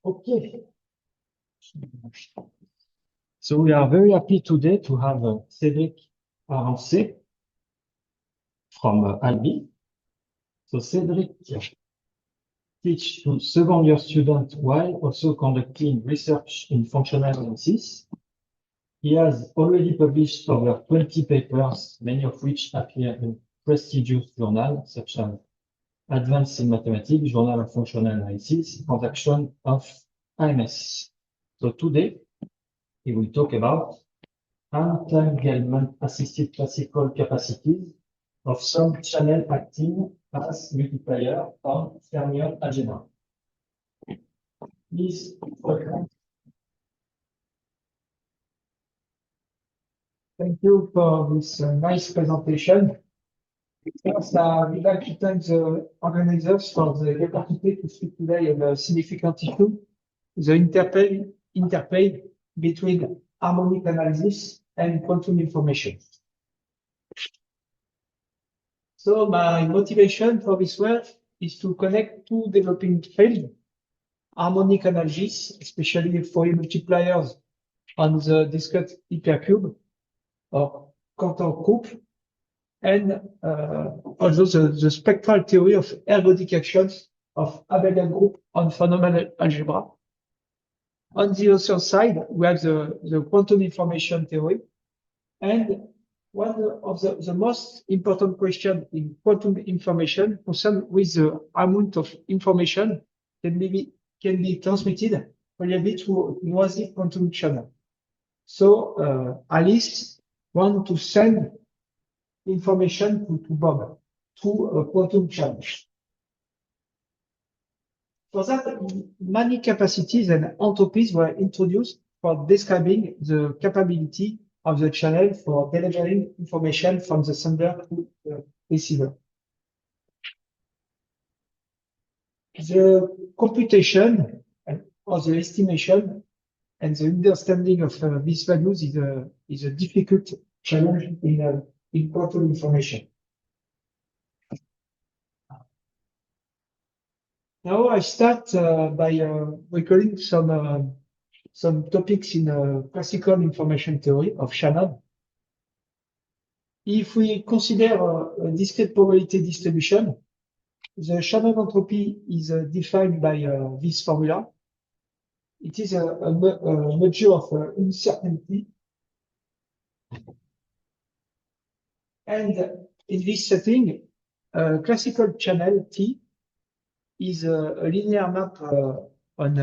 Okay. So we are very happy today to have Cédric Arancé from IB. So Cédric teach to second year student while also conducting research in functional analysis. He has already published over 20 papers, many of which appear in prestigious journals such as Advanced in Mathematics, Journal of Functional Analysis, Transaction of AMS. So today, he will talk about entanglement-assisted classical capacities of some channel acting as multiplier on Fermion algebra. Please welcome. Thank you for this nice presentation. First, we'd like to thank the organizers for the opportunity to speak today on a significant issue, the interplay between harmonic analysis and quantum information. So my motivation for this work is to connect two developing fields, harmonic analysis, especially Fourier multipliers on the discrete hypercube or Cantor group, and also the spectral theory of ergodic actions of Abelian group on phenomenal algebra. On the other side, we have the quantum information theory. And one of the most important questions in quantum information concerned with the amount of information can be transmitted reliably through noisy quantum channel. So Alice wants to send information to Bob through a quantum channel. For that, many capacities and entropies were introduced for describing the capability of the channel for delivering information from the sender to the receiver. The computation or the estimation and the understanding of these values is a difficult challenge in quantum information. Now I start by recalling some topics in classical information theory of Shannon. If we consider a discrete probability distribution, the Shannon entropy is defined by this formula. It is a measure of uncertainty. And in this setting, classical channel T is a linear map on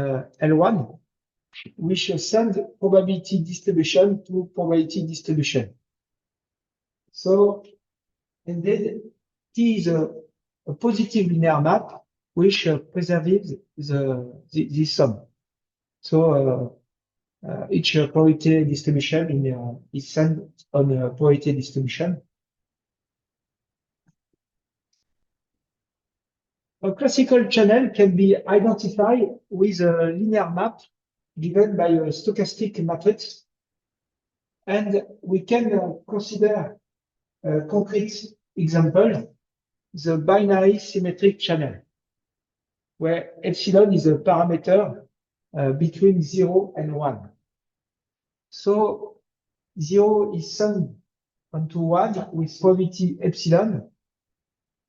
L1, which sends probability distribution to probability distribution. So indeed, T is a positive linear map which preserves the sum. So each probability distribution is sent on a probability distribution. A classical channel can be identified with a linear map given by a stochastic matrix. And we can consider a concrete example, the binary symmetric channel, where epsilon is a parameter between 0 and 1. So 0 is summed onto 1 with probability epsilon,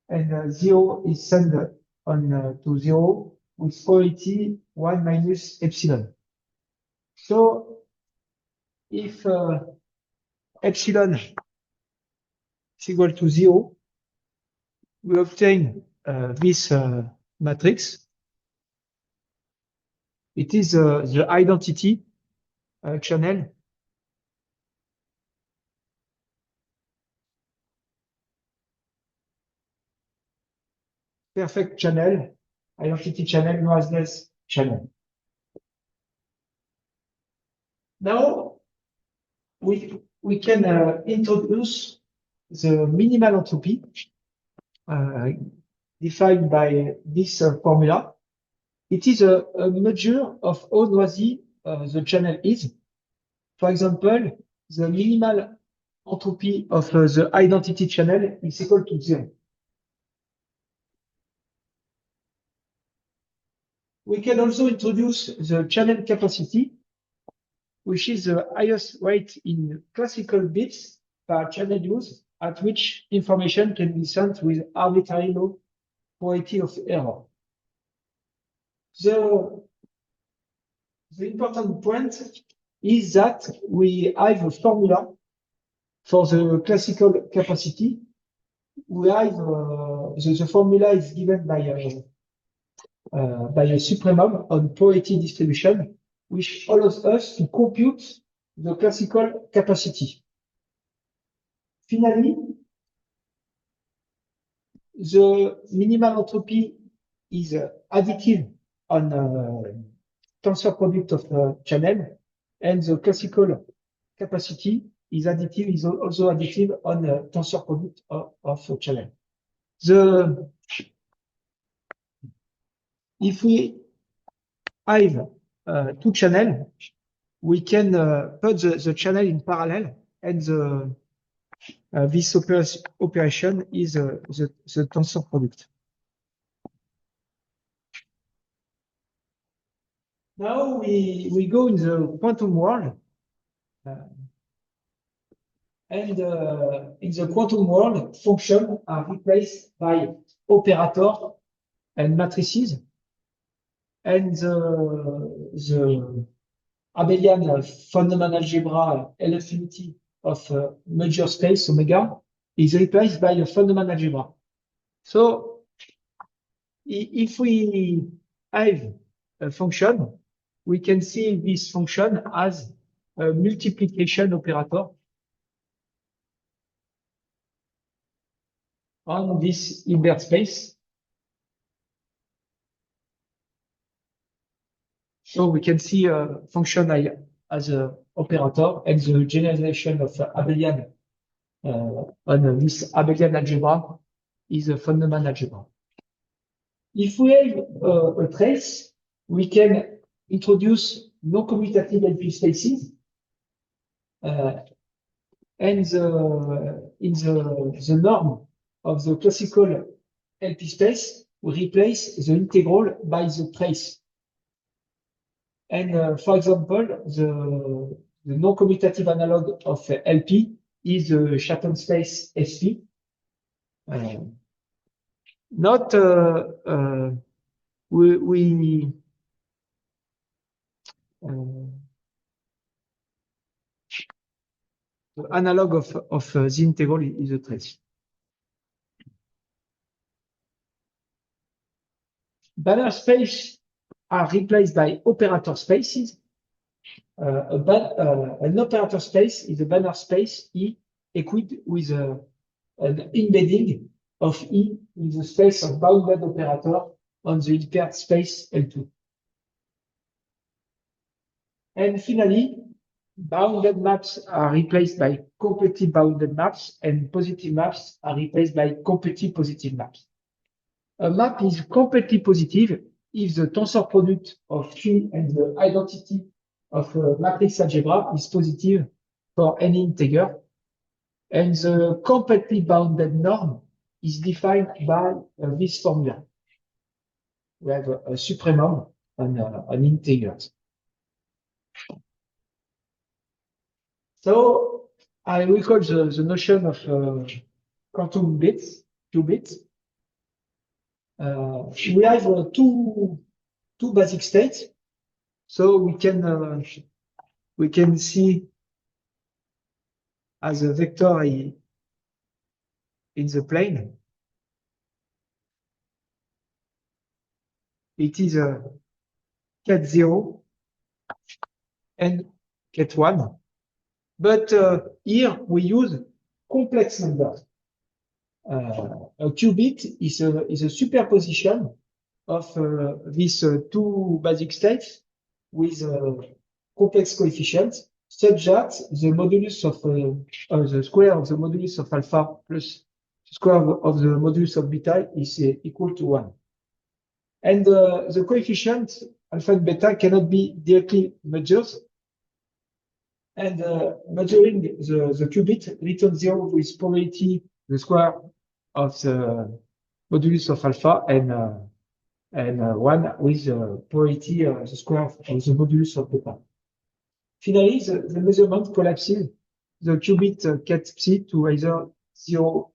and 0 is summed on to 0 with probability 1 minus epsilon. So if epsilon is equal to 0, we obtain this matrix. It is the identity channel. Perfect channel, identity channel, noiseless channel. Now we can introduce the minimal entropy defined by this formula. It is a measure of how noisy the channel is. For example, the minimal entropy of the identity channel is equal to 0. We can also introduce the channel capacity, which is the highest rate in classical bits per channel use at which information can be sent with arbitrary low probability of error. The important point is that we have a formula for the classical capacity. We have the formula is given by a supremum on probability distribution, which allows us to compute the classical capacity. Finally, the minimal entropy is additive on tensor product of channel, and the classical capacity is also additive on tensor product of channel. If we have two channels, we can put the channel in parallel, and this operation is the tensor product. Now we go in the quantum world, and in the quantum world, functions are replaced by operator and matrices, and the abelian fundamental algebra L infinity of major space omega is replaced by a fundamental algebra. So if we have a function, we can see this function as a multiplication operator on this Hilbert space. So we can see a function as an operator, and the generalization of abelian on this abelian algebra is a fundamental algebra. If we have a trace, we can introduce non-commutative LP spaces, and in the norm of the classical LP space, we replace the integral by the trace. And for example, the non-commutative analog of LP is the Shatton space SP. The analog of the integral is a trace. Banner space are replaced by operator spaces. An operator space is a banner space E equipped with an embedding of E in the space of bounded operator on the Hilbert space L2. And finally, bounded maps are replaced by completely bounded maps, and positive maps are replaced by completely positive maps. A map is completely positive if the tensor product of Q and the identity of a matrix algebra is positive for any integer, and the completely bounded norm is defined by this formula. We have a supremum on integers. So I recall the notion of quantum bits, qubits. We have two basic states, so we can see as a vector in the plane. It is a ket 0 and ket 1, but here we use complex numbers. A qubit is a superposition of these two basic states with complex coefficients, such that the modulus of the square of the modulus of alpha plus the square of the modulus of beta is equal to 1. And the coefficient alpha and beta cannot be directly measured. And measuring the qubit returns 0 with probability the square of the modulus of alpha, and and one with the priority the square of the modulus of beta. Finally, the measurement collapses the qubit ket psi to either 0,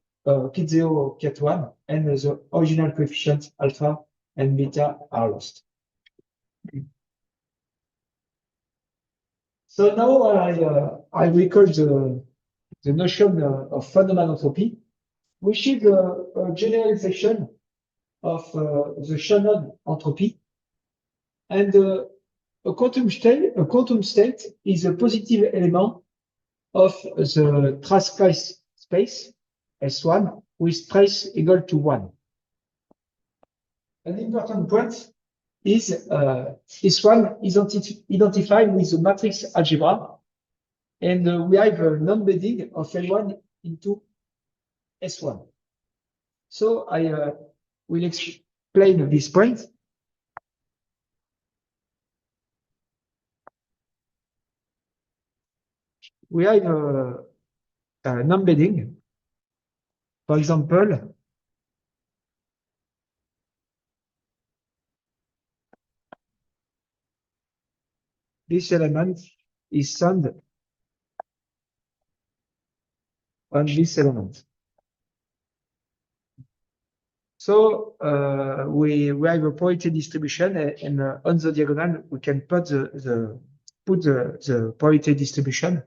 ket 0 or ket 1, and the original coefficients alpha and beta are lost. So now I recall the notion of fundamental entropy, which is a generalization of the Shannon entropy. And a quantum state is a positive element of the trace space S1 with trace equal to 1. An important point is S1 is identified with the matrix algebra, and we have a non-embedding of L1 into S1. So I will explain this point. We have an embedding. For example, this element is summed on this element. So we have a probability distribution, and on the diagonal we can put the probability distribution,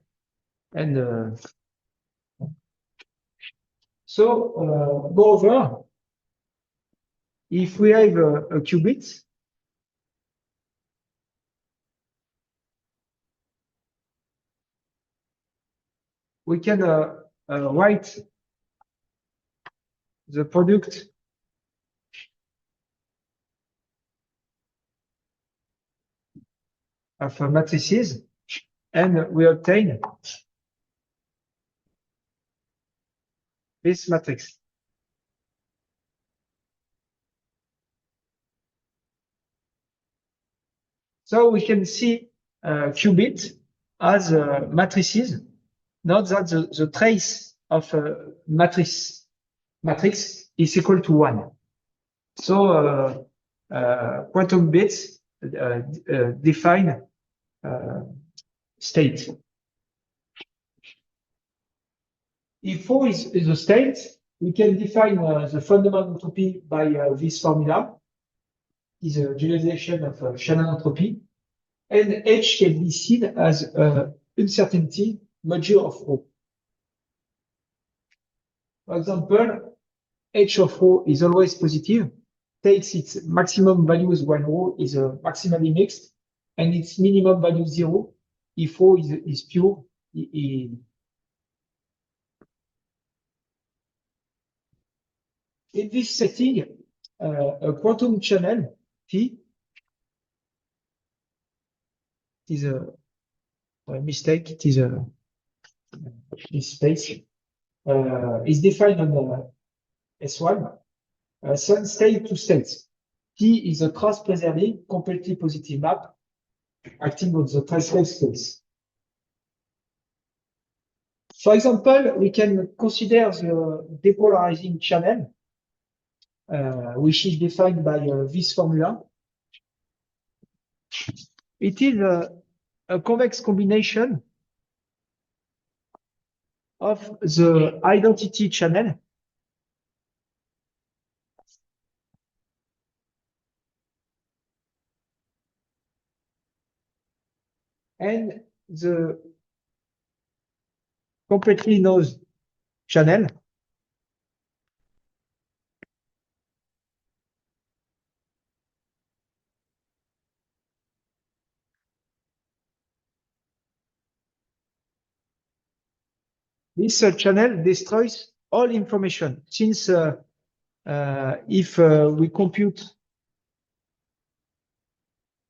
and so moreover, if we have a qubit, we can write the product of matrices, and we obtain this matrix. So we can see qubit as matrices, not that the trace of matrix is equal to 1. So quantum bits define state. If 4 is the state, we can define the fundamental entropy by this formula. Is a generalization of Shannon entropy, and H can be seen as uncertainty modulo of ρ. For example, H of ρ is always positive, takes its maximum values when ρ is maximally mixed, and its minimum value 0 if ρ is pure. In this setting, a quantum channel T is a mistake. It is this space is defined on S1. Some state to states. T is a trace-preserving, completely positive map acting on the traceless space. For example, we can consider the depolarizing channel, which is defined by this formula. It is a convex combination of the identity channel and the completely noise channel. This channel destroys all information, since if we compute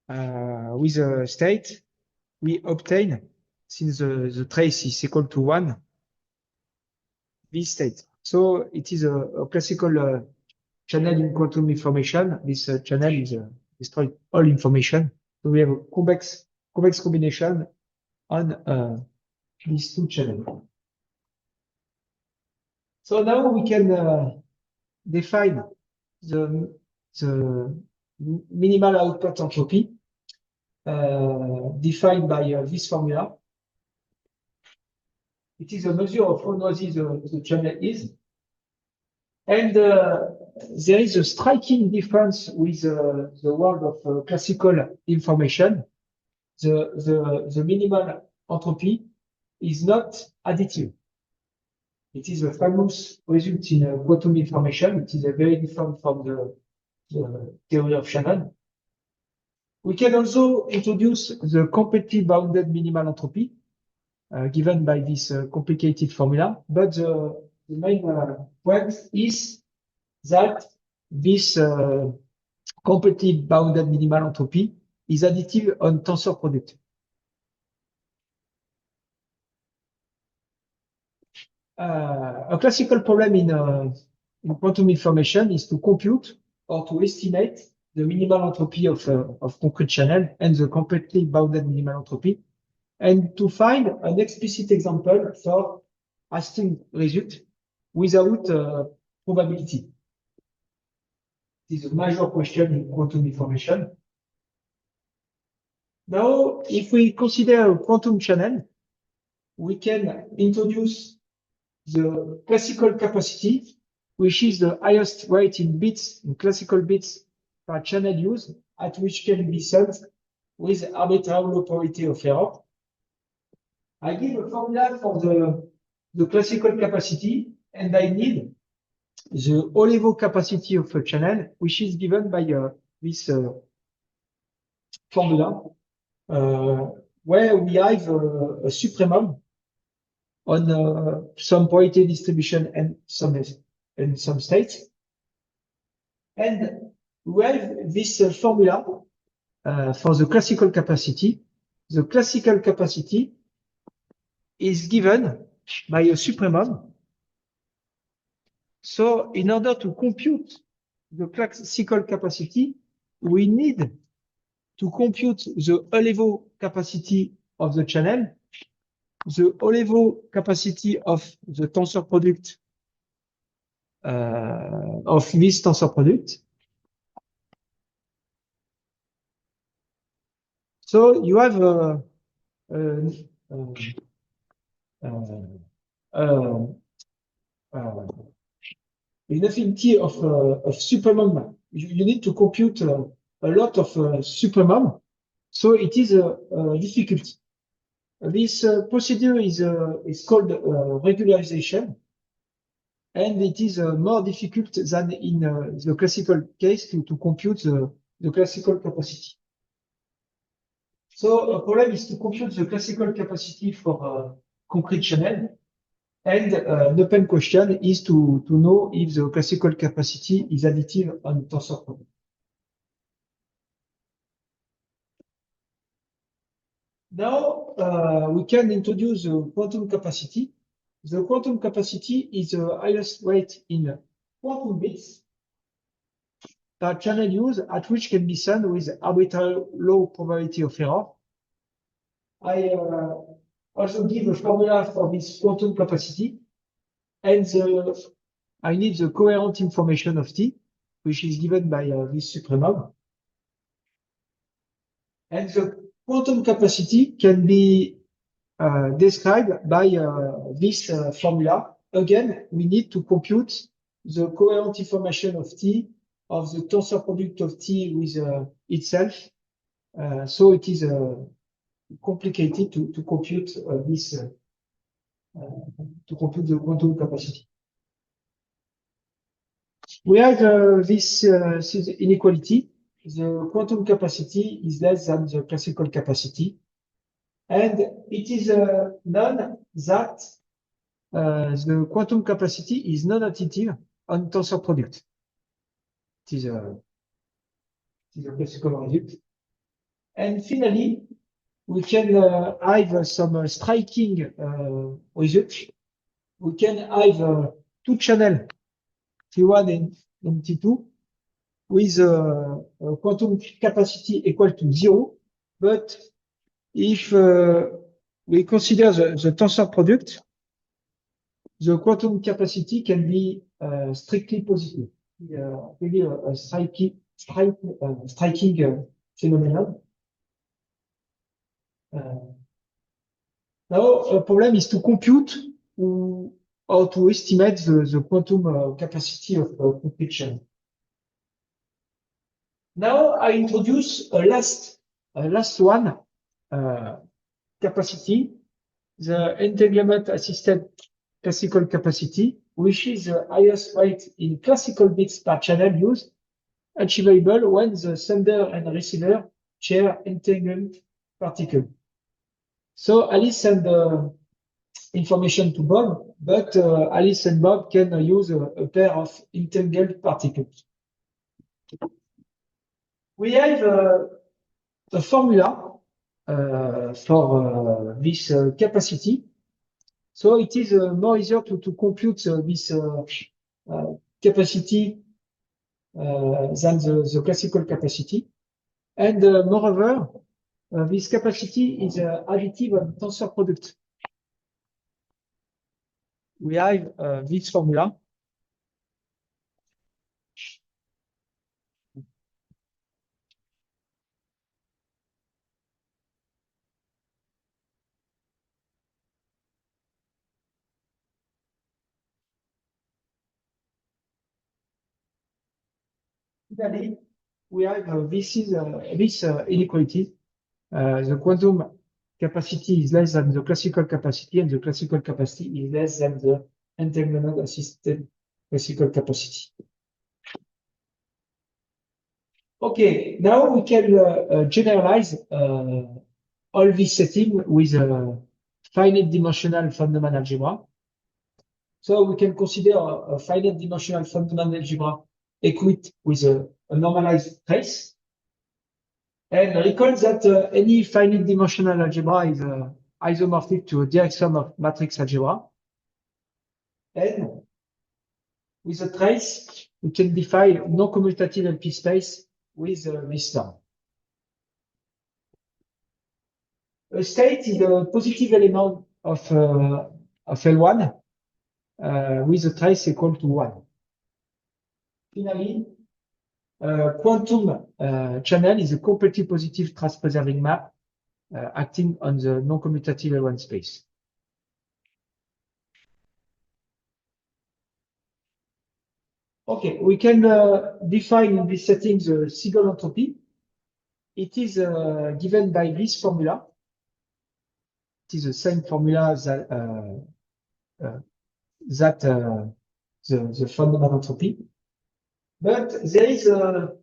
with a state, we obtain, since the trace is equal to 1, this state. So it is a classical channel in quantum information. This channel is destroy all information. So we have a convex combination on these two channels. So now we can define the minimal output entropy defined by this formula. It is a measure of how noisy the channel is. And there is a striking difference with the world of classical information. The minimal entropy is not additive. It is a famous result in quantum information. It is very different from the theory of Shannon. We can also introduce the completely bounded minimal entropy given by this complicated formula. But the main point is that this completely bounded minimal entropy is additive on tensor product. A classical problem in quantum information is to compute or to estimate the minimal entropy of concrete channel and the completely bounded minimal entropy, and to find an explicit example for Hastings result without probability. This is a major question in quantum information. Now, if we consider a quantum channel, we can introduce the classical capacity, which is the highest rate in bits, in classical bits per channel use, at which can be solved with arbitrary low probability of error. I give a formula for the classical capacity, and I need the O-level capacity of a channel, which is given by this formula, where we have a supremum on some probability distribution and some states. And we have this formula for the classical capacity. The classical capacity is given by a supremum. So in order to compute the classical capacity, we need to compute the O-level capacity of the channel, the O-level capacity of the tensor product of this tensor product. So you have an affinity of supremum. You need to compute a lot of supremum, so it is difficult. This procedure is called regularization, and it is more difficult than in the classical case to compute the classical capacity. So a problem is to compute the classical capacity for concrete channel, and an open question is to know if the classical capacity is additive on tensor product. Now we can introduce the quantum capacity. The quantum capacity is the highest rate in quantum bits per channel use at which can be seen with arbitrary low probability of error. I also give a formula for this quantum capacity, and I need the coherent information of T, which is given by this supremum. And the quantum capacity can be described by this formula. Again, we need to compute the coherent information of T, of the tensor product of T with itself. So it is complicated to compute this, to compute the quantum capacity. We have this inequality. The quantum capacity is less than the classical capacity. And it is known that the quantum capacity is non-additive on tensor product. It is a classical result. And finally, we can have some striking results. We can have two channels, T1 and T2, with a quantum capacity equal to 0. But if we consider the tensor product, the quantum capacity can be strictly positive. Really a striking phenomenon. Now, a problem is to compute or to estimate the quantum capacity of computation. Now, I introduce a last one capacity, the entanglement assisted classical capacity, which is the highest rate in classical bits per channel used, achievable when the sender and receiver share entangled particle. So Alice sent the information to Bob, but Alice and Bob can use a pair of entangled particles. We have a formula for this capacity. So it is more easier to compute this capacity than the classical capacity. And moreover, this capacity is additive on tensor product. We have this formula. Finally, we have this inequality. The quantum capacity is less than the classical capacity, and the classical capacity is less than the entanglement assisted classical capacity. Okay, now we can generalize all this setting with a finite dimensional fundamental algebra. So we can consider a finite dimensional fundamental algebra equipped with a normalized trace. And recall that any finite dimensional algebra is isomorphic to a direct sum of matrix algebra. And with a trace, we can define non-commutative LP space with this term. A state is a positive element of L1 with a trace equal to 1. Finally, quantum channel is a completely positive trace-preserving map acting on the non-commutative L1 space. Okay, we can define in this setting the Siegel entropy. It is given by this formula. It is the same formula that the fundamental entropy. But there is a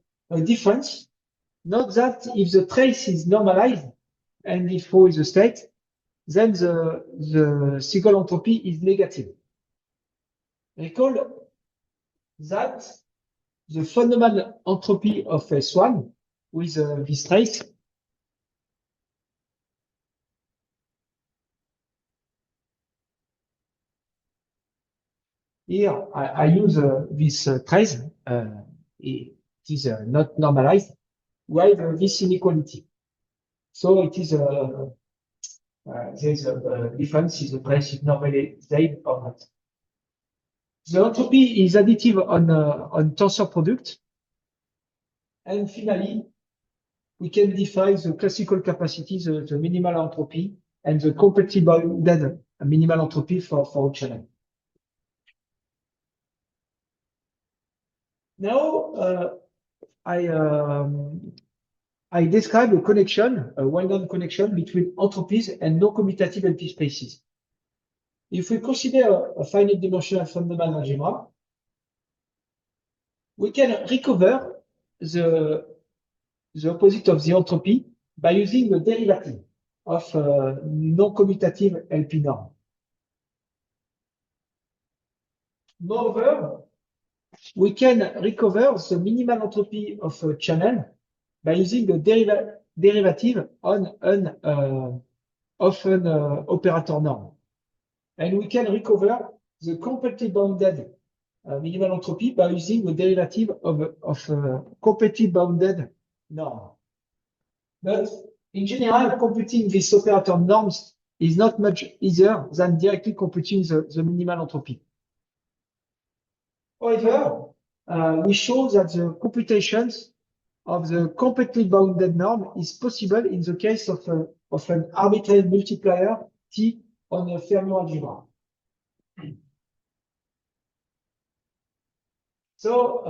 difference. Note that if the trace is normalized and if rho is a state, then the Siegel entropy is negative. Recall that the fundamental entropy of S1 with this trace here I use this trace. It is not normalized. While this inequality. So it is there is a difference if the trace is normalized or not. The entropy is additive on tensor product. And finally, we can define the classical capacity, the minimal entropy, and the completely bounded minimal entropy for channel. Now, I describe a connection, a well-known connection between entropies and non-commutative LP spaces. If we consider a finite dimensional fundamental algebra, we can recover the opposite of the entropy by using the derivative of non-commutative LP norm. Moreover, we can recover the minimal entropy of a channel by using the derivative on an operator norm. And we can recover the completely bounded minimal entropy by using the derivative of completely bounded norm. But in general, computing these operator norms is not much easier than directly computing the minimal entropy. However, we show that the computations of the completely bounded norm is possible in the case of an arbitrary multiplier T on a Fermi algebra. So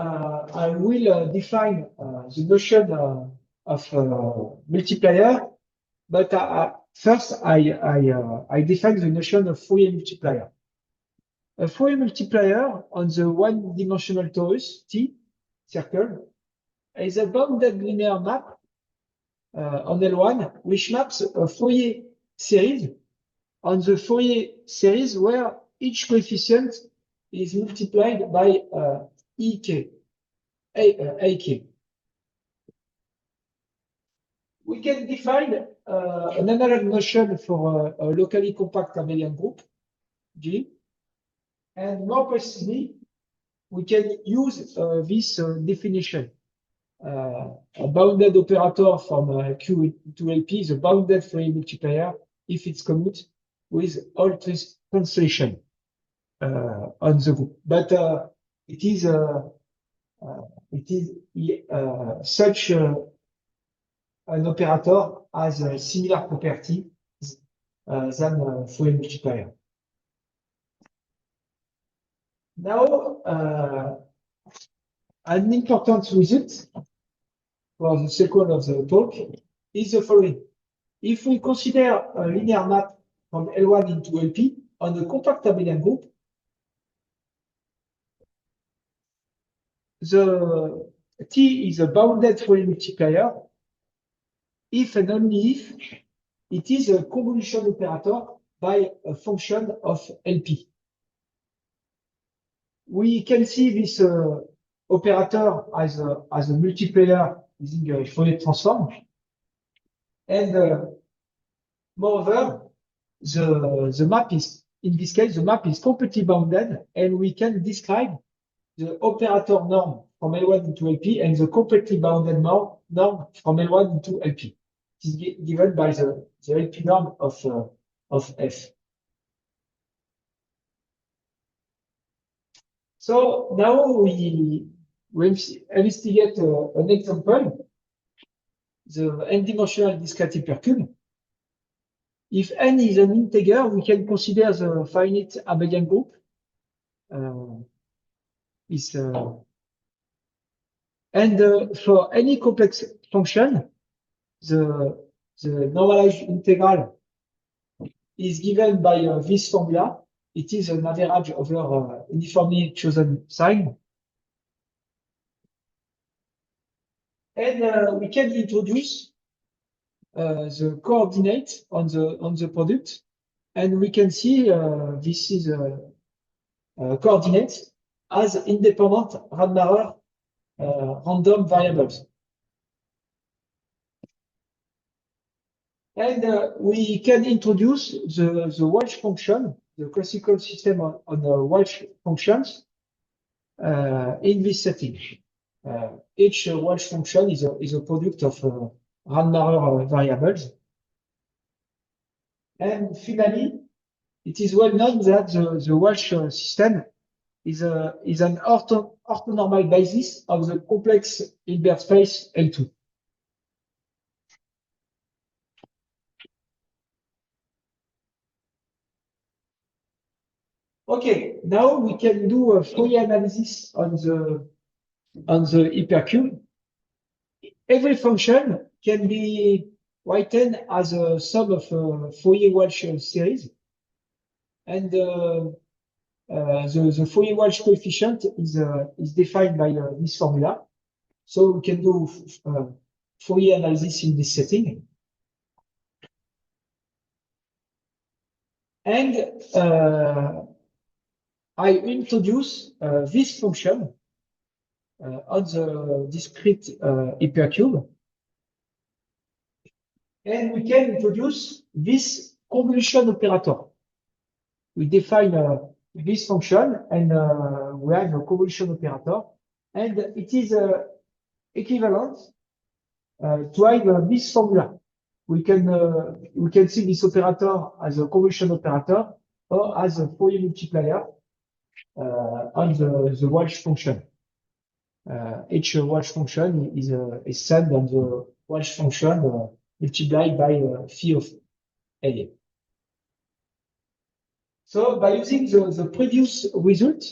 I will define the notion of multiplier, but first I define the notion of Fourier multiplier. A Fourier multiplier on the one-dimensional torus T circle is a bounded linear map on L1, which maps a Fourier series on the Fourier series where each coefficient is multiplied by EK, AK. We can define an analog notion for a locally compact abelian group, G. And more precisely, we can use this definition. A bounded operator from Q to LP is a bounded Fourier multiplier if it's commute with all translation on the group. But it is such an operator has a similar property than Fourier multiplier. Now, an important result for the sequence of the talk is the following. If we consider a linear map from L1 into LP on a compact abelian group, the T is a bounded Fourier multiplier if and only if it is a convolution operator by a function of LP. We can see this operator as a multiplier using a Fourier transform. And moreover, the map is, in this case, the map is completely bounded, and we can describe the operator norm from L1 into LP and the completely bounded norm from L1 into LP. It is given by the LP norm of F. So now we investigate an example, the n-dimensional discrete hypercube. If n is an integer, we can consider the finite abelian group and for any complex function, the normalized integral is given by this formula. It is an average over uniformly chosen sign. And we can introduce the coordinate on the product, and we can see this is coordinates as independent Radmacher random variables. And we can introduce the Walsh function, the classical system on the Walsh functions in this setting. Each Walsh function is a product of Radmacher variables. And finally, it is well known that the Walsh system is an orthonormal basis of the complex Hilbert space L2. Okay, now we can do a Fourier analysis on the hypercube. Every function can be written as a sum of Fourier-Walsh series, and the Fourier-Walsh coefficient is defined by this formula. So we can do Fourier analysis in this setting. And I introduce this function on the discrete hypercube. And we can introduce this convolution operator. We define this function, and we have a convolution operator, and it is equivalent to have this formula. We can see this operator as a convolution operator or as a Fourier multiplier on the Walsh function. each Walsh function is sent on the Walsh function multiplied by phi of A. So by using the previous result,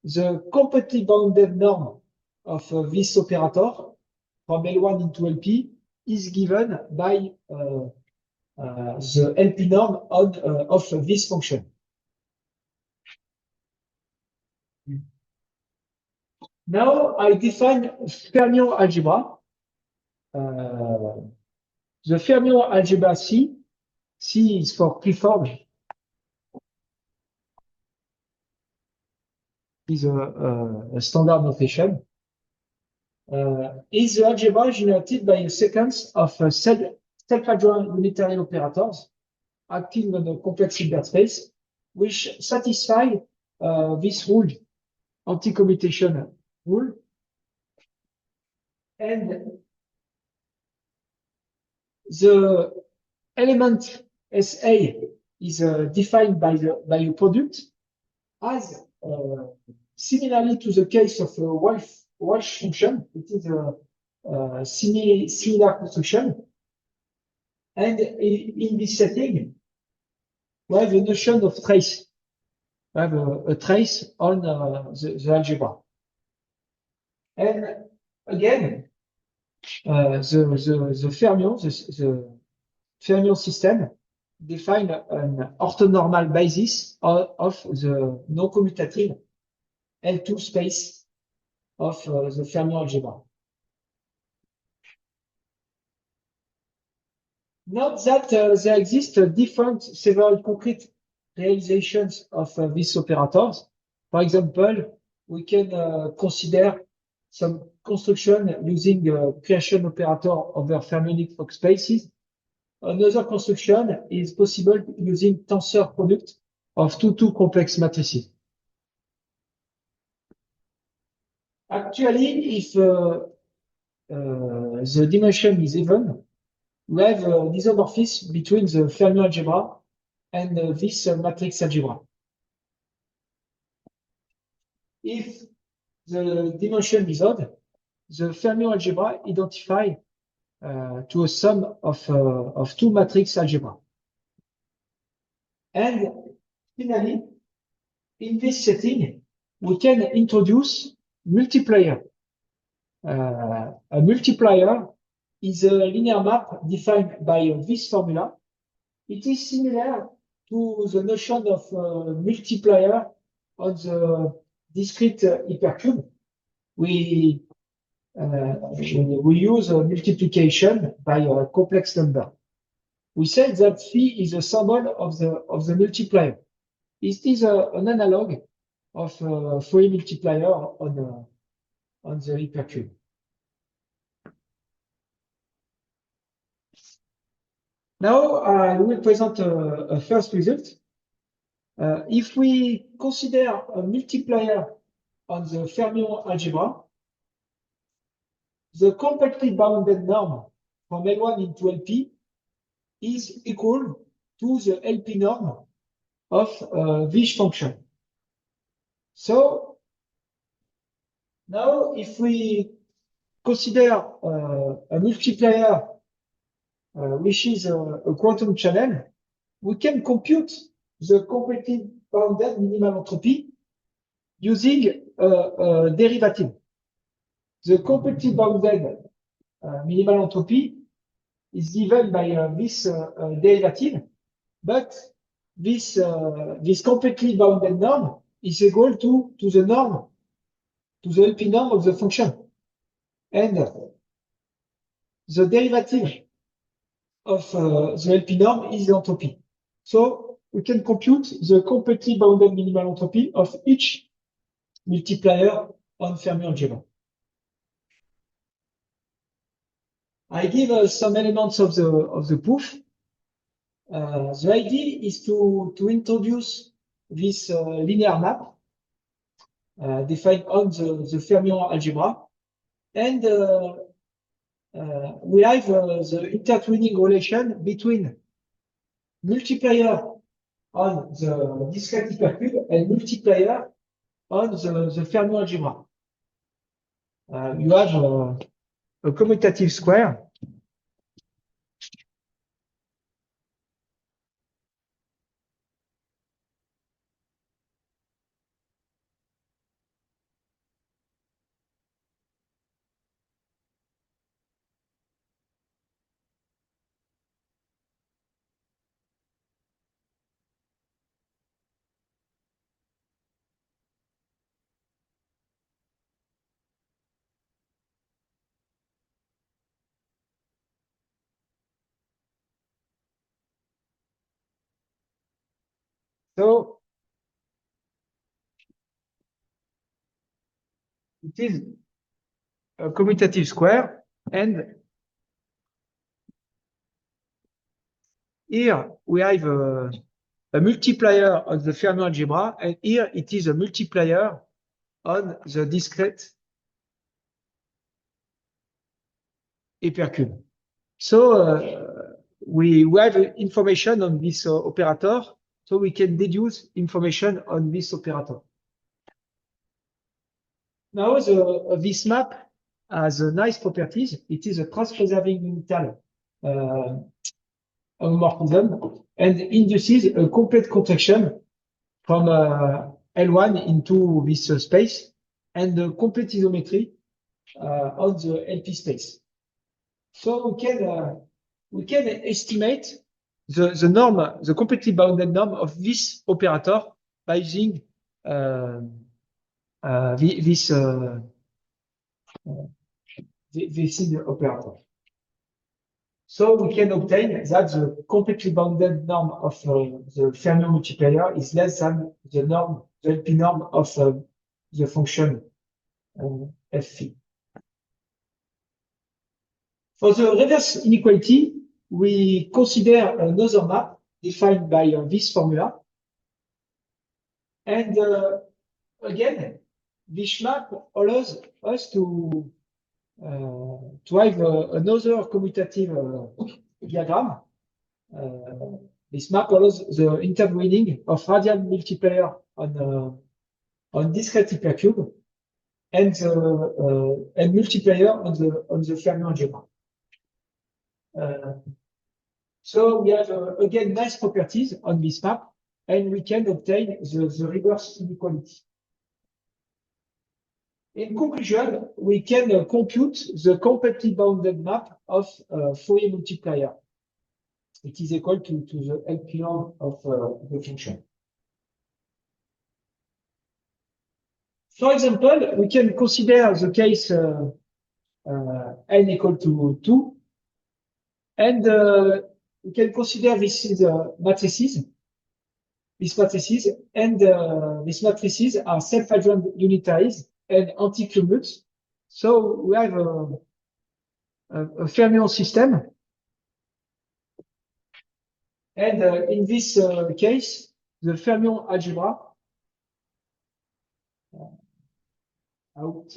the completely bounded norm of this operator from L1 into LP is given by the LP norm of this function. Now I define fermion algebra. The fermion algebra C is for Clifford, is a standard notation. Is the algebra generated by a sequence of self-adjoint unitary operators acting on a complex Hilbert space, which satisfy this rule, anti-commutation rule. And the element SA is defined by a product as similarly to the case of a Walsh function. It is a similar construction. And in this setting, we have a notion of trace. We have a trace on the algebra. And again, the fermion system define an orthonormal basis of the non-commutative L2 space of the fermion algebra. Note that there exist several concrete realizations of these operators. For example, we can consider some construction using creation operator over fermionic Fock spaces. Another construction is possible using tensor product of two complex matrices. Actually, if the dimension is even, we have an isomorphism between the fermion algebra and this matrix algebra. If the dimension is odd, the fermion algebra identify to a sum of two matrix algebra. And finally, in this setting, we can introduce multiplier. A multiplier is a linear map defined by this formula. It is similar to the notion of multiplier on the discrete hypercube. We use a multiplication by a complex number. We said that phi is a symbol of the multiplier. It is an analog of Fourier multiplier on the hypercube. Now I will present a first result. If we consider a multiplier on the fermion algebra, the completely bounded norm from L1 into LP is equal to the LP norm of this function. So now if we consider a multiplier which is a quantum channel, we can compute the completely bounded minimal entropy using a derivative. The completely bounded minimal entropy is given by this derivative, but this completely bounded norm is equal to the norm, to the LP norm of the function. And the derivative of the LP norm is the entropy. So we can compute the completely bounded minimal entropy of each multiplier on fermion algebra. I give some elements of the proof. The idea is to introduce this linear map defined on the fermion algebra, and we have the intertwining relation between multiplier on the discrete hypercube and multiplier on the fermion algebra. you have a commutative square. So it is a commutative square, and here we have a multiplier on the Fermi algebra, and here it is a multiplier on the discrete hypercube. So we have information on this operator, so we can deduce information on this operator. Now this map has nice properties. It is a cross-preserving unital homomorphism and induces a complete contraction from L1 into this space and the complete isometry on the LP space. So we can estimate the norm, the completely bounded norm of this operator by using this this operator. So we can obtain that the completely bounded norm of the Fermi multiplier is less than the norm, the LP norm of the function Fphi. For the reverse inequality, we consider another map defined by this formula. And again, this map allows us to have another commutative diagram. This map allows the intertwining of radial multiplier on discrete hypercube and multiplier on the Fermi algebra. So we have again nice properties on this map, and we can obtain the reverse inequality. In conclusion, we can compute the completely bounded map of Fourier multiplier. It is equal to the LP norm of the function. For example, we can consider the case n equal to 2, and we can consider this is matrices. These matrices and these matrices are self-adjoint unitaries and anti-commute. So we have a fermion system. And in this case, the fermion algebra out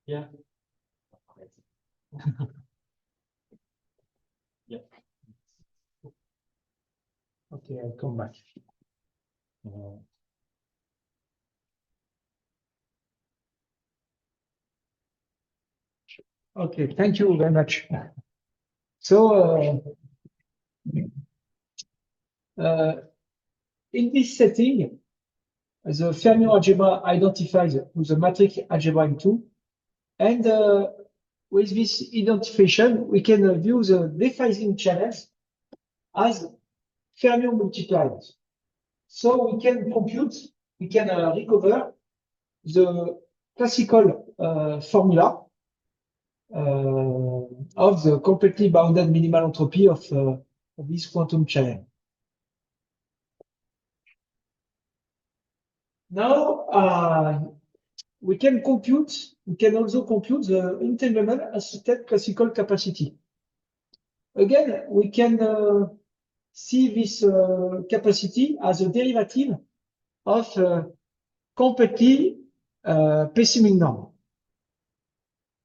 Yeah. Yeah. Okay, I'll come back. Okay, thank you very much. So, in this setting, the Fermi algebra identifies the matrix algebra in2, and with this identification, we can view the dephasing channels as fermion multipliers. So we can compute, we can recover the classical formula of the completely bounded minimal entropy of this quantum channel. Now we can also compute the entanglement assisted classical capacity. Again, we can see this capacity as a derivative of completely pessimistic norm.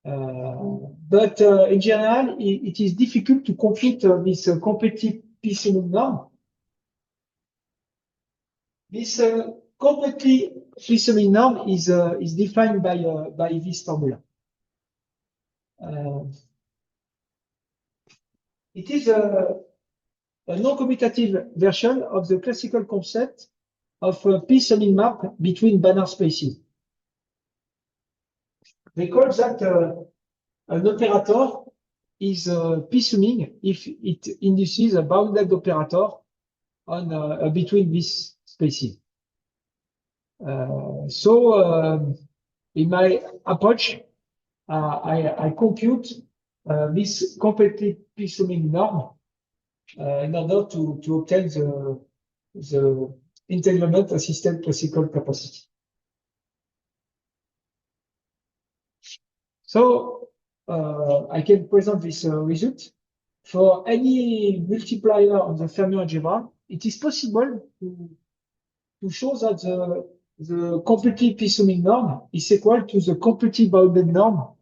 But in general, it is difficult to compute this completely pessimistic norm. This completely pessimistic norm is defined by this formula. It is a non-commutative version of the classical concept of a p-summing map between Banach spaces. Recall that an operator is p-summing if it induces a bounded operator on between these spaces. So in my approach, I compute this completely p-summing norm in order to obtain the entanglement assisted classical capacity. So I can present this result. For any multiplier on the Fermi algebra, it is possible to show that the completely p-summing norm is equal to the completely bounded norm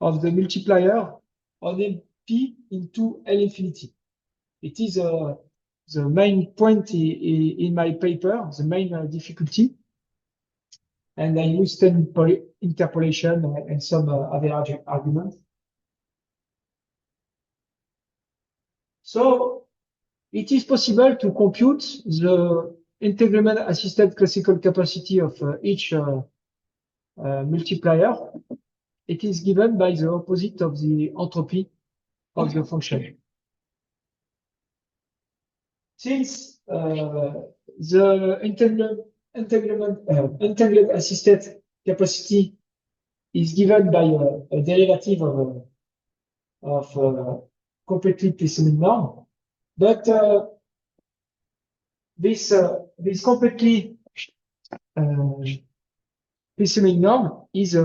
of the multiplier on MP into L infinity. It is the main point in my paper, the main difficulty. And I use interpolation and some average argument. So it is possible to compute the entanglement assisted classical capacity of each multiplier. It is given by the opposite of the entropy of the function. Since the entanglement assisted capacity is given by a derivative of completely pessimistic norm, but this completely pessimistic norm is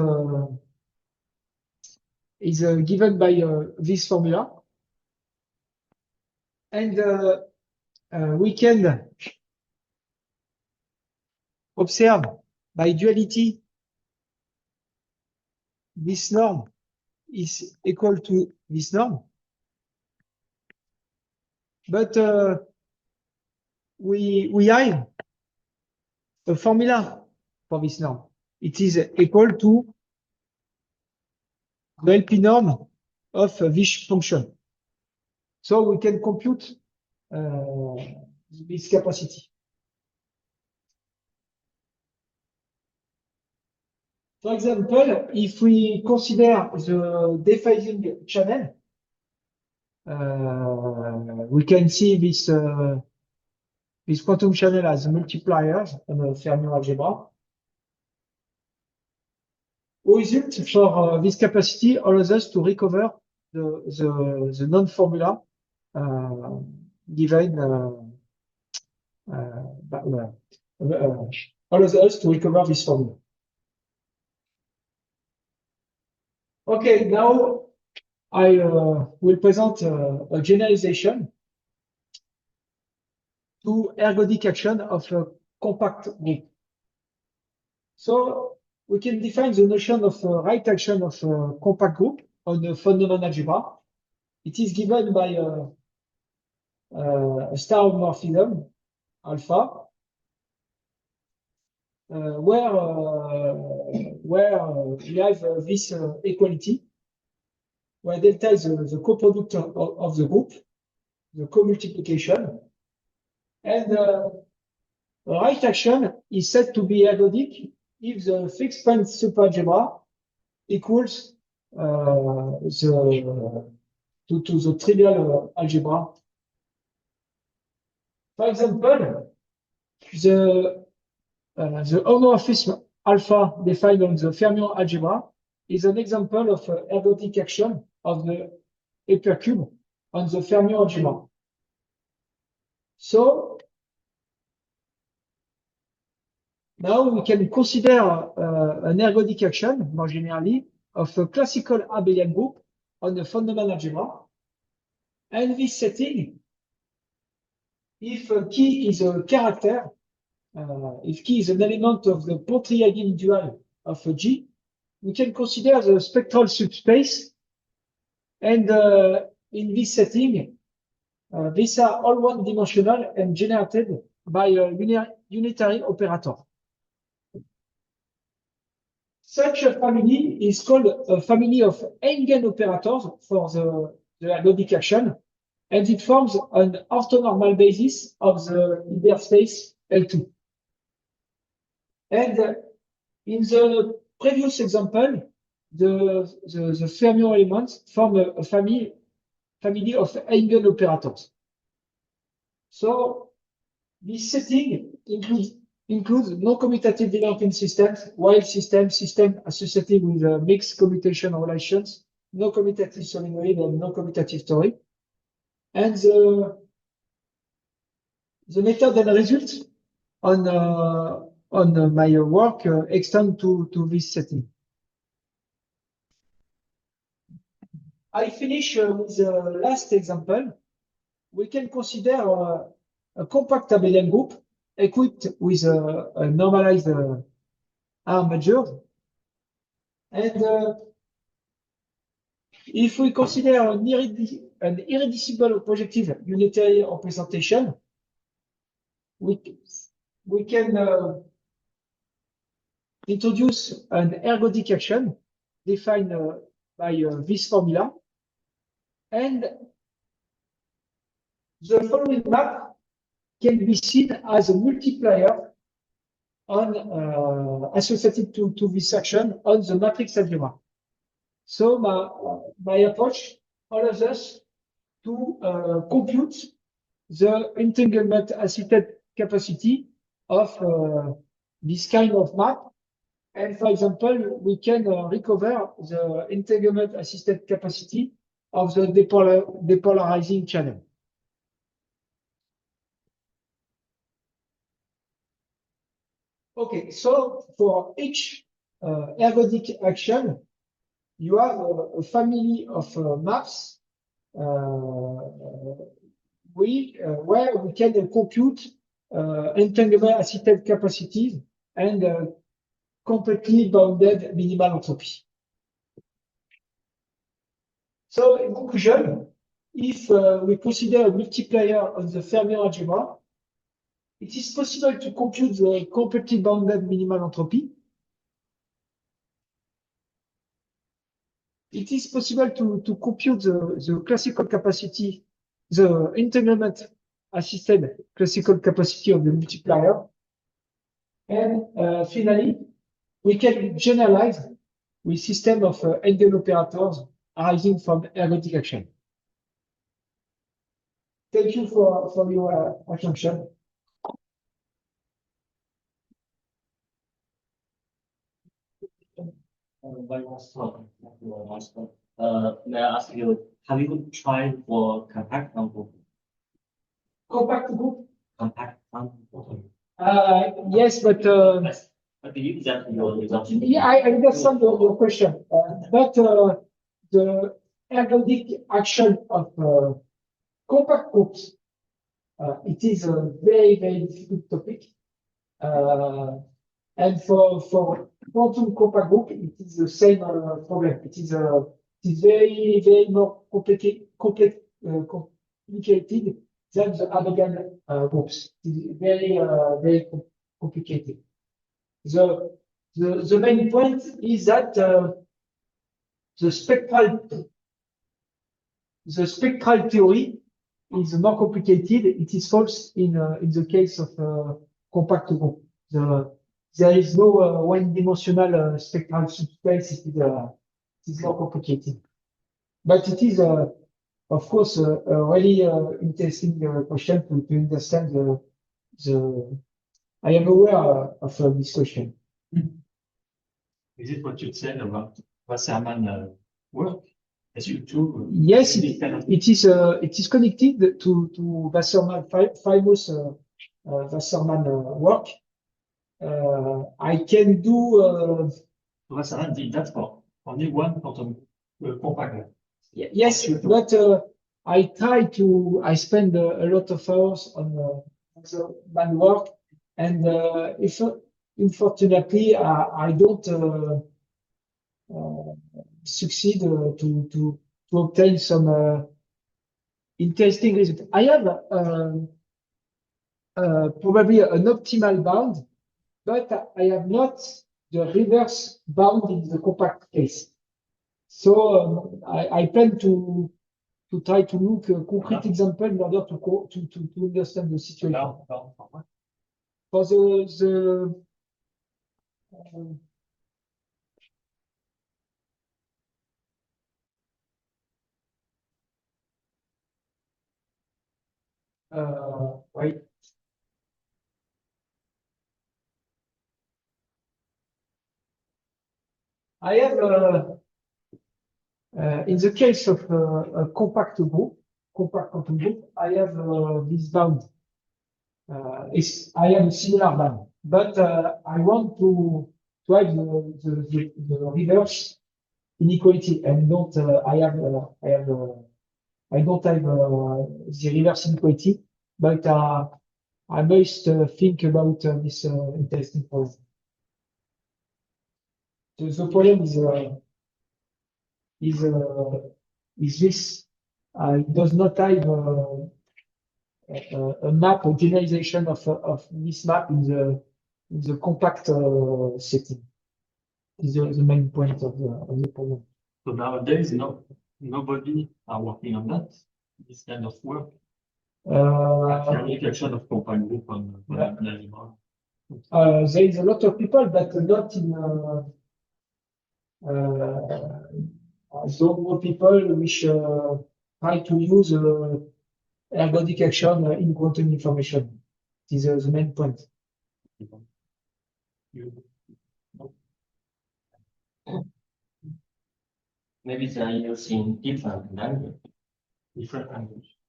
given by this formula, and we can observe by duality this norm is equal to this norm, but we have a formula for this norm. It is equal to the LP norm of this function. So we can compute this capacity. For example, if we consider the dephasing channel, we can see this quantum channel as multipliers on the Fermi algebra. The result for this capacity allows us to recover the non-formula given allows us to recover this formula. Okay, now I will present a generalization to ergodic action of a compact group. So we can define the notion of right action of a compact group on the fundamental algebra. It is given by a star homomorphism alpha, where we have this equality, where delta is the coproduct of the group, the co-multiplication, and right action is said to be ergodic if the fixed point superalgebra equals to the trivial algebra. For example, the homomorphism alpha defined on the fermion algebra is an example of ergodic action of the hypercube on the fermion algebra. So now we can consider an ergodic action, more generally, of a classical abelian group on the fundamental algebra. And this setting, if key is a character, if key is an element of the Pontryagin dual of G, we can consider the spectral subspace. And in this setting, these are all one-dimensional and generated by a unitary operator. Such a family is called a family of eigenoperators for the ergodic action, and it forms an orthonormal basis of the Hilbert space L2. And in the previous example, the fermion elements form a family of eigenoperators. So this setting includes non-commutative developing systems, wild systems associated with mixed commutation relations, non-commutative solenoid and non-commutative toric. And the method and result on my work extend to this setting. I finish with the last example. We can consider a compact abelian group equipped with a normalized R major. And if we consider an irreducible projective unitary representation, we can introduce an ergodic action defined by this formula. And the following map can be seen as a multiplier on associated to this action on the matrix algebra. So my approach allows us to compute the entanglement assisted capacity of this kind of map. And for example, we can recover the entanglement assisted capacity of the depolarizing channel. Okay, so for each ergodic action, you have a family of maps where we can compute entanglement assisted capacities and completely bounded minimal entropy. So in conclusion, if we consider a multiplier on the fermion algebra, it is possible to compute the completely bounded minimal entropy. It is possible to compute the classical capacity, the entanglement assisted classical capacity of the multiplier. And finally, we can generalize with system of eigenoperators arising from ergodic action. Thank you for your attention. May I ask you, have you tried for compact group? Compact group? Compact group. Yes, but I believe that your result. yeah, I understand your question. But the ergodic action of compact groups, it is a very, very difficult topic. And for quantum compact group, it is the same problem. It is very more complicated than the Abogan groups. It is very complicated. The main point is that the spectral theory is more complicated. It is false in the case of compact group. There is no one-dimensional spectral subspace. It is more complicated. But it is, of course, a really interesting question to understand I am aware of this question. Is it what you said about Wasserman work? As you do? Yes, it is connected to Wasserman, famous Wasserman work. I can do. Wasserman did that for only one quantum compact. Yes, but I spend a lot of hours on Wasserman work, and if unfortunately I don't succeed to obtain some interesting result. I have probably an optimal bound, but I have not the reverse bound in the compact case. So I plan to try to look a concrete example in order to understand the situation. For the wait. I have in the case of a compact quantum group, I have this bound. I have a similar bound, but I want to have the reverse inequality, and don't I don't have the reverse inequality, but I must think about this interesting problem. The problem is this. It does not have a map or generalization of this map in the compact setting. Is the main point of the problem. So nowadays, nobody are working on that, this kind of work. Application of compact group on an animal. There is a lot of people, but not in so more people which try to use ergodic action in quantum information. This is the main point. Maybe they are using different language.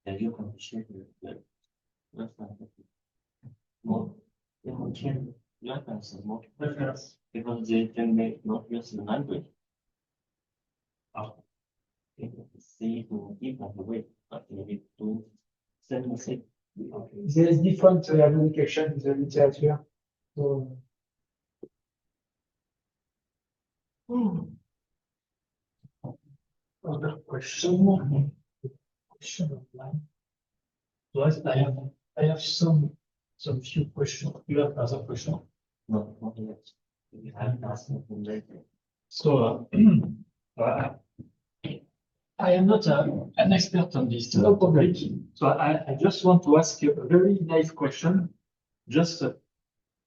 That you can share the more reference more reference because they can make not use the language. See to different way, but maybe to send message. There is different ergodic action in the literature. So. Other question? Question online. So I have some few questions. You have other question? No, not yet. We have asked them later. So I am not an expert on this topic. So I just want to ask you a very naive question. Just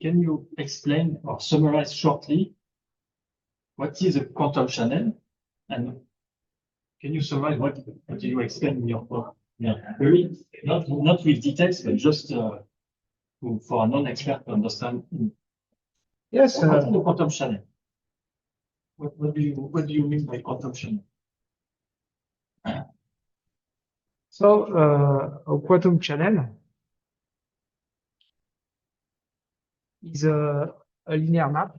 can you explain or summarize shortly what is a quantum channel, and can you summarize what do you explain in your book? Yeah, very not with details, but just for a non-expert to understand. Yes, What is the quantum channel? What do you mean by quantum channel? So a quantum channel is a linear map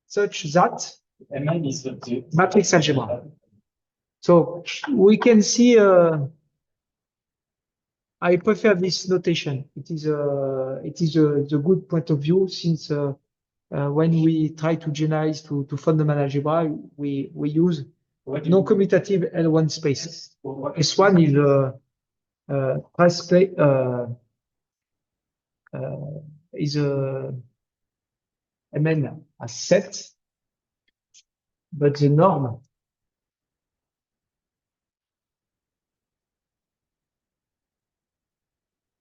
such that MN is the matrix algebra. So we can see, I prefer this notation. It is the good point of view since when we try to generalize to fundamental algebra, we use non-commutative L1 space. S1 is is a MN a set, but the norm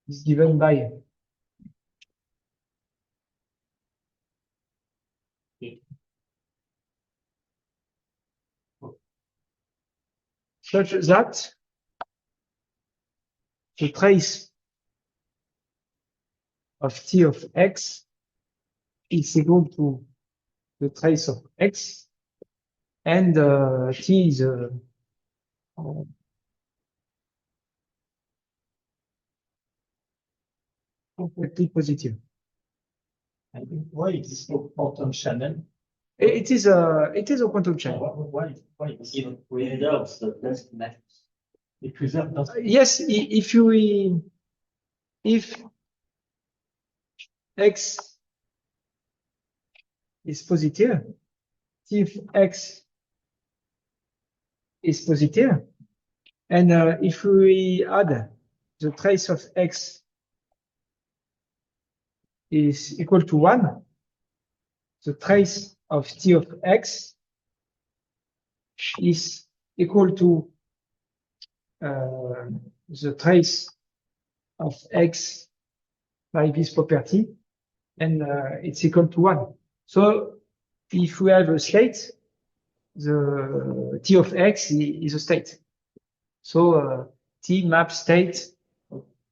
is given by such that the trace of T of X is equal to the trace of X, and T is completely positive. And why is this so quantum channel? It is a quantum channel. Why is it? It preserves the best matrix. It preserves Yes, if X is positive, if X is positive, and if we add the trace of X is equal to 1, the trace of T of X is equal to the trace of X by this property, and it's equal to 1. So if we have a state, the T of X is a state. So T maps state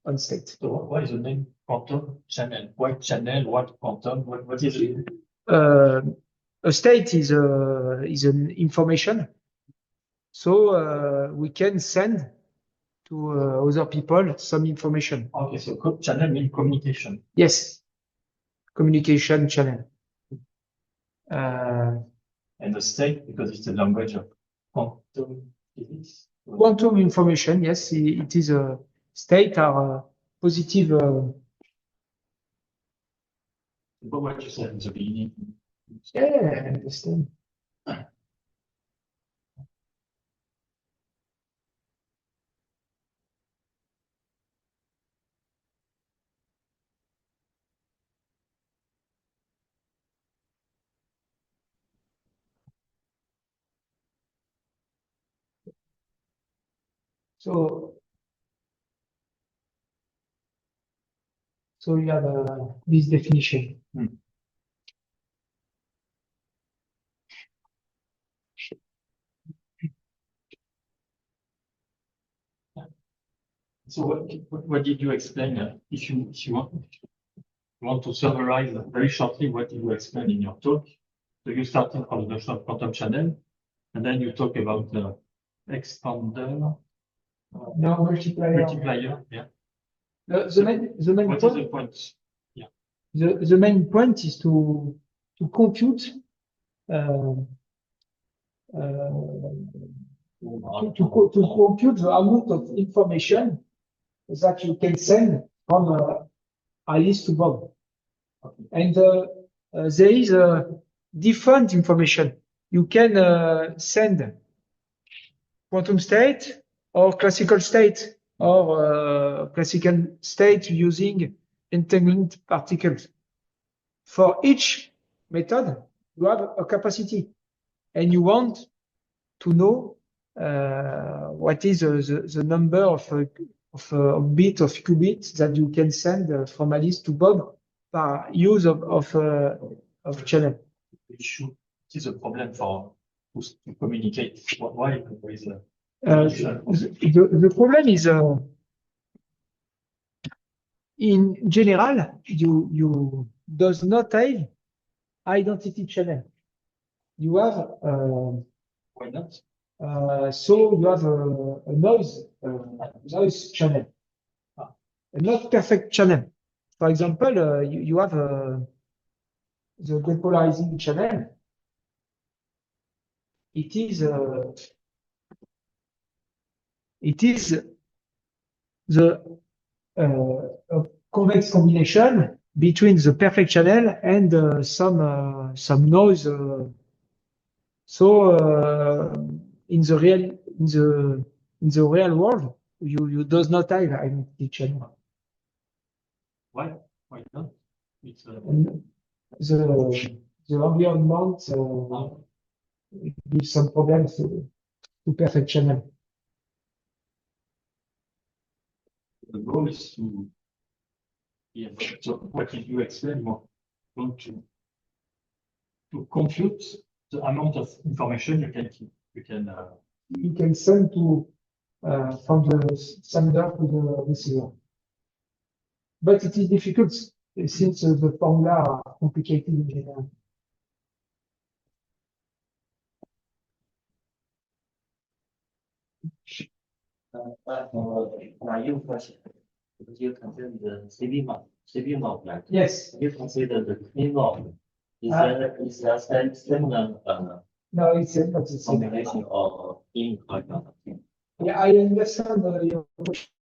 on state. So why is the name quantum channel? Why channel? What quantum? What is it? A state is an information. So we can send to other people some information. Okay, so channel means communication. Yes, communication channel. And the state, because it's the language of quantum physics. Quantum information, yes, it is a state or positive. But what you said in the beginning. Yeah, I understand. So you have this definition. So what did you explain? If you want to summarize very shortly, what did you explain in your talk? So you started from the notion of quantum channel, and then you talk about the expander. No, multiplier. Yeah. The main What is point. the point? Yeah. The main point is to compute to compute the amount of information that you can send from Alice to Bob. Okay. And there is different information. You can send quantum state or classical state or classical state using entanglement particles. For each method, you have a capacity, and you want to know what is the number of bit of qubits that you can send from Alice to Bob by use of channel. Which is a problem for us to communicate. Why with the problem is in general you does not have identity channel. You have why not? so you have a noise channel, a not perfect channel. For example, you have the depolarizing channel. It is It is the a convex combination between the perfect channel and some noise. In the real world, you does not have identity channel. Why? Why not? It's And the environment gives some problems to perfect channel. the goal is to, yeah, so what did you explain more? Want to compute the amount of information you can keep. You can send from the sender to the receiver. But it is difficult since the formula are complicated in general. Naive question. Because you consider the CV mode, like, Yes. you consider the clean mode. Is Ah. that similar, No, it's not the same. combination of in, like, Yeah, I understand your question.